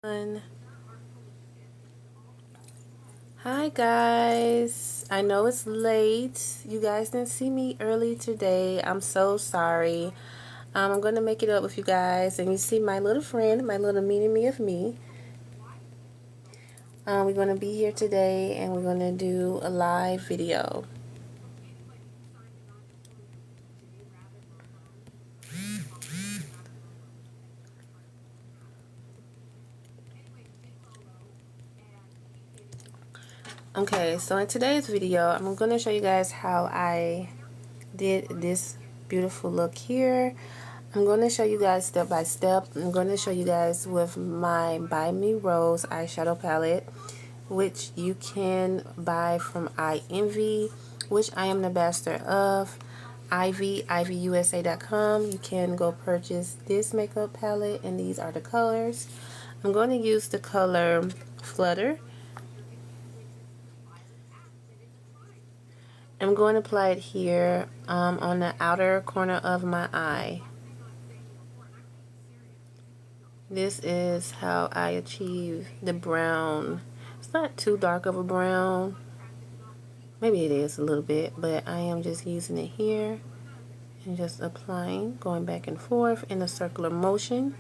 Hi guys, I know it's late. You guys didn't see me early today. I'm so sorry. I'm gonna make it up with you guys, and you see my little friend, my little mini me of me. We're gonna be here today, and we're gonna do a live video. Okay, so in today's video, I'm gonna show you guys how I did this beautiful look here. I'm going to show you guys step by step. I'm going to show you guys with my Buy Me Rose eyeshadow palette, which you can buy from iEnvy, which I am the ambassador of. ivyusa.com. You can go purchase this makeup palette, and these are the colors. I'm going to use the color Flutter. I'm going to apply it here on the outer corner of my eye. This is how I achieve the brown. It's not too dark of a brown. Maybe it is a little bit, but I am just using it here and just applying, going back and forth in a circular motion.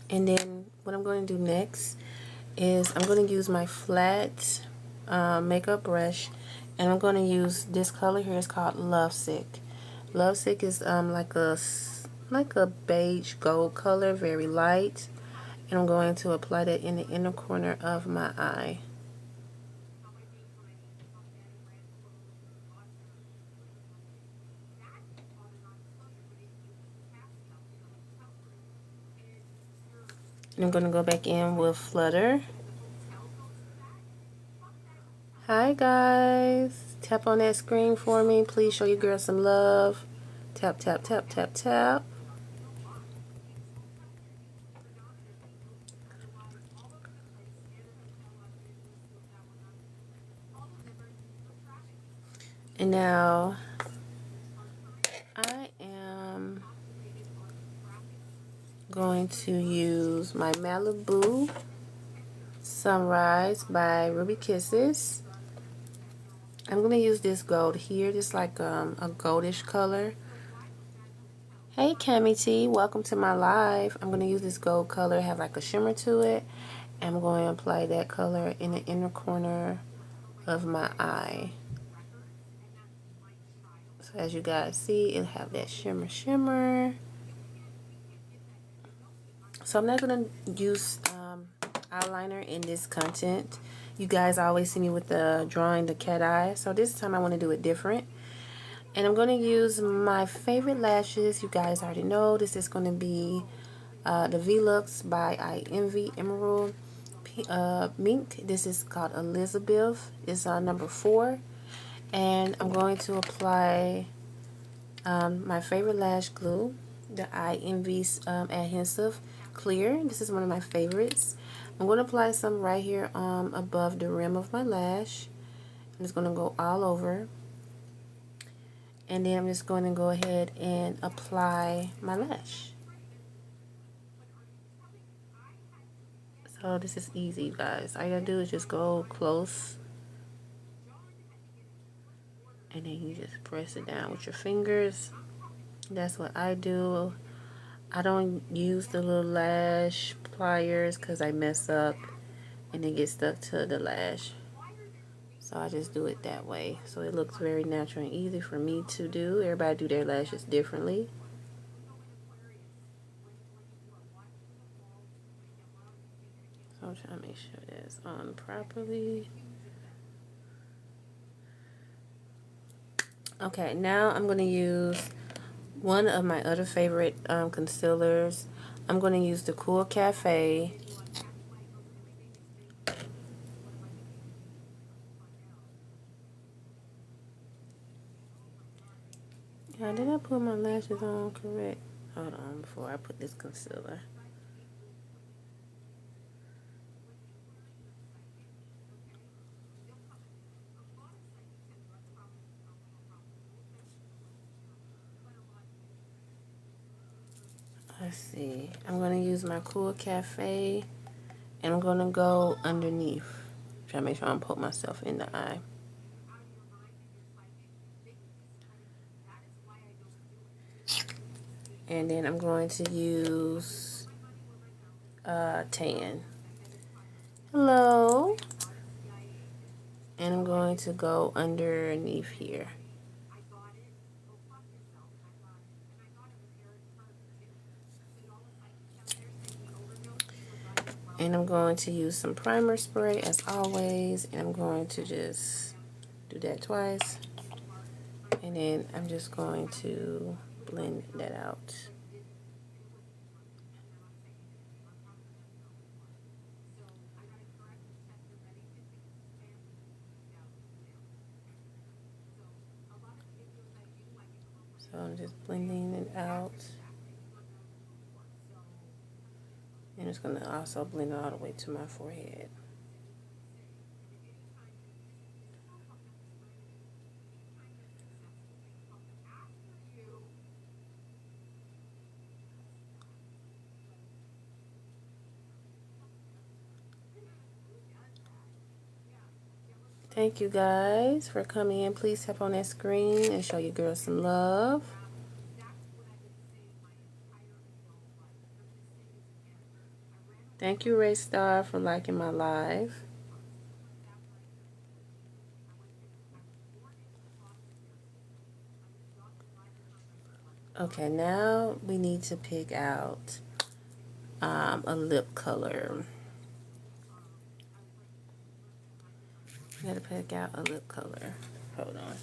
And then what I'm going to do next is I'm going to use my flat makeup brush, and I'm going to use this color here. It's called Lovesick. Lovesick is like a beige gold color, very light. And I'm going to apply that in the inner corner of my eye. And I'm going to go back in with Flutter. Hi guys. Tap on that screen for me. Please show your girl some love. Tap, tap, tap, tap, tap. And now I am going to use my Malibu Sunrise by Ruby Kisses. I'm going to use this gold here, just like a goldish color. Hey Cami T, welcome to my live. I'm going to use this gold color, have like a shimmer to it. I'm going to apply that color in the inner corner of my eye. So as you guys see, it'll have that shimmer. So I'm not going to use eyeliner in this content. You guys always see me with the drawing the cat eye. So this time I want to do it different. And I'm going to use my favorite lashes. You guys already know this is going to be the Velux by iEnvy Emerald Mink. This is called Elizabeth. It's number 4. And I'm going to apply my favorite lash glue, the iEnvy Adhesive Clear. This is one of my favorites. I'm going to apply some right here above the rim of my lash. I'm just going to go all over. And then I'm just going to go ahead and apply my lash. So this is easy, guys. All you gotta do is just go close. And then you just press it down with your fingers. That's what I do. I don't use the little lash pliers because I mess up and it gets stuck to the lash. So I just do it that way. So it looks very natural and easy for me to do. Everybody do their lashes differently. So I'm trying to make sure that's on properly. Okay, now I'm going to use one of my other favorite concealers. I'm going to use the Cool Cafe. Yeah, did I put my lashes on correct? Hold on before I put this concealer. Let's see. I'm going to use my Cool Cafe And I'm going to go underneath. Try to make sure I don't poke myself in the eye. And then I'm going to use tan. Hello. And I'm going to go underneath here. And I'm going to use some primer spray as always. And I'm going to just do that twice. And then I'm just going to blend that out. So I'm just blending it out. And it's going to also blend it all the way to my forehead. Thank you guys for coming in. Please tap on that screen and show your girls some love. Thank you, Ray Star, for liking my live. Okay, now we need to pick out a lip color. We gotta pick out a lip color. Hold on.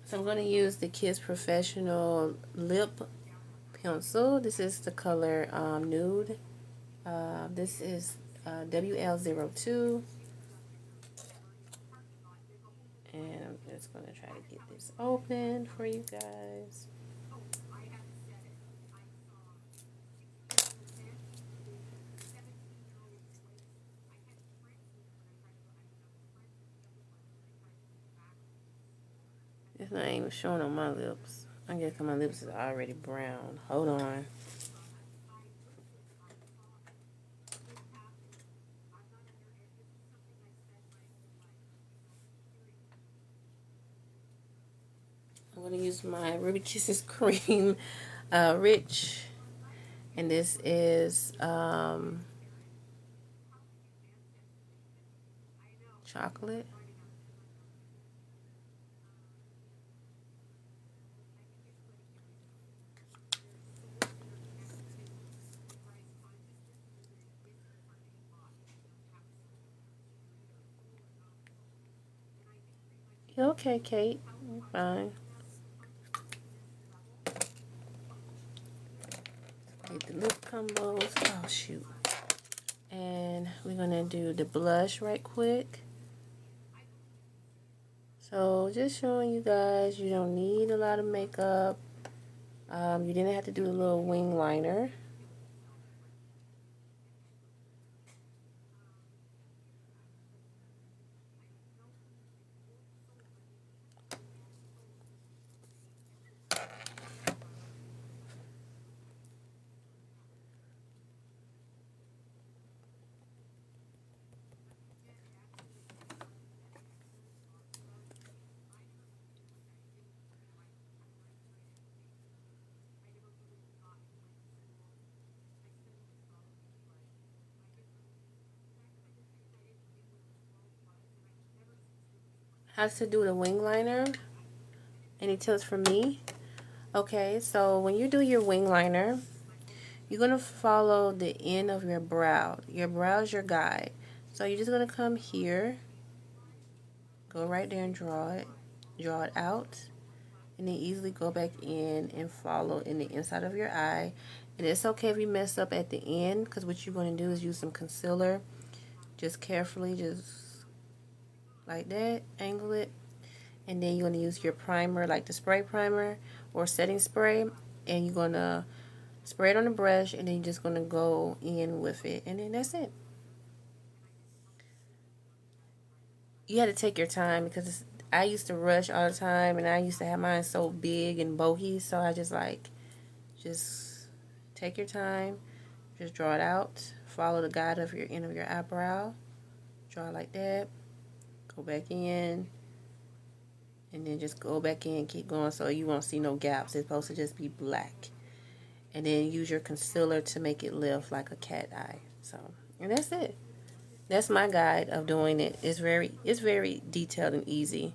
So I'm going to use the Kiss Professional Lip Pencil. This is the color Nude. This is WL02. And I'm just going to try to get this open for you guys. It's not even showing on my lips. I guess my lips is already brown. Hold on. I'm going to use my Ruby Kisses Cream Rich. And this is chocolate. You okay, Kate? You're fine. Get the lip combos. Oh, shoot. And we're going to do the blush right quick. So just showing you guys you don't need a lot of makeup. You didn't have to do a little wing liner. How to do the wing liner? Any tips for me? Okay, so when you do your wing liner, you're going to follow the end of your brow. Your brow is your guide. So you're just going to come here, go right there and draw it out, and then easily go back in and follow in the inside of your eye. And it's okay if you mess up at the end, because what you're going to do is use some concealer. Just carefully, just like that, angle it. And then you're going to use your primer, like the spray primer or setting spray. And you're going to spray it on the brush, and then you're just going to go in with it. And then that's it. You had to take your time, because I used to rush all the time, and I used to have mine so big and bulky. So I just take your time. Just draw it out. Follow the guide of your end of your eyebrow. Draw it like that. Go back in. And then just go back in, keep going, so you won't see no gaps. It's supposed to just be black. And then use your concealer to make it lift like a cat eye. So, and that's it. That's my guide of doing it. It's very detailed and easy.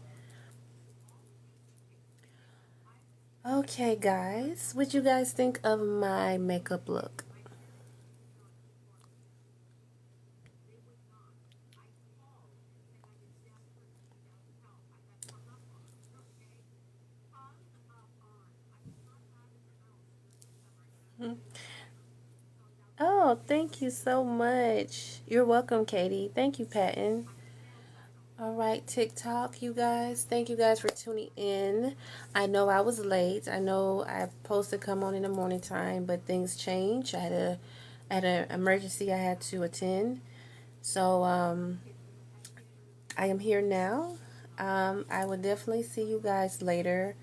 Okay, guys, what you guys think of my makeup look? Oh, thank you so much. You're welcome, Katie. Thank you, Patton. All right, TikTok, you guys. Thank you guys for tuning in. I know I was late. I know I supposed to come on in the morning time, but things changed. I had an emergency I had to attend. So I am here now. I will definitely see you guys later.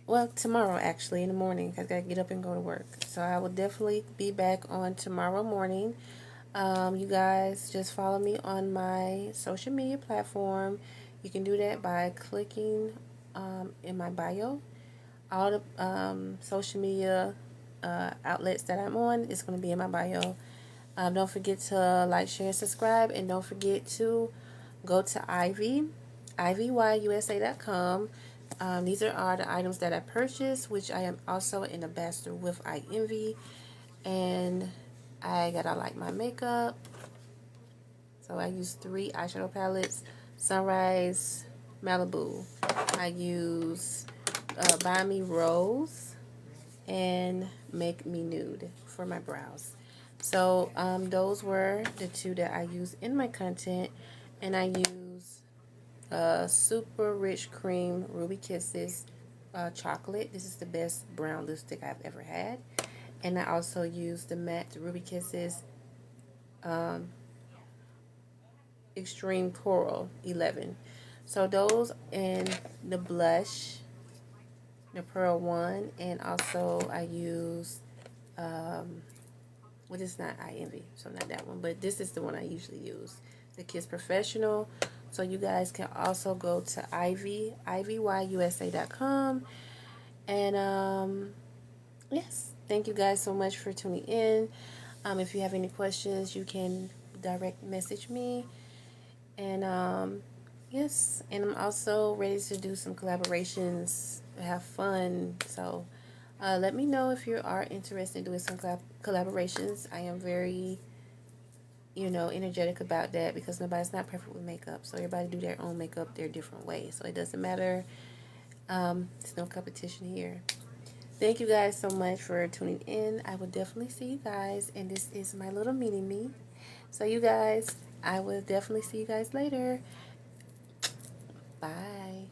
Well, tomorrow actually in the morning. I gotta get up and go to work. So I will definitely be back on tomorrow morning. You guys just follow me on my social media platform. You can do that by clicking in my bio. All the social media outlets that I'm on is going to be in my bio. Don't forget to like, share, and subscribe. And don't forget to go to ivyusa.com. These are the items that I purchased, which I am also an ambassador with I Envy. And I gotta like my makeup. So I use 3 eyeshadow palettes. Sunrise, Malibu. I use Buy Me Rose and Make Me Nude for my brows. So those were the 2 that I use in my content. And I use Super Rich Cream Ruby Kisses chocolate. This is the best brown lipstick I've ever had. And I also use the matte Ruby Kisses Extreme Coral 11. So those, and the blush, the Pearl one, and also I use, well, it's not I Envy, so not that one, but this is the one I usually use, the Kiss Professional. So you guys can also go to ivyusa.com. And yes, thank you guys so much for tuning in. If you have any questions, you can direct message me. And yes, and I'm also ready to do some collaborations, have fun. So let me know if you are interested in doing some collaborations. I am very, energetic about that, because nobody's not perfect with makeup. So everybody do their own makeup their different way. So it doesn't matter. There's no competition here. Thank you guys so much for tuning in. I will definitely see you guys. And this is my little mini-me. So you guys, I will definitely see you guys later. Bye.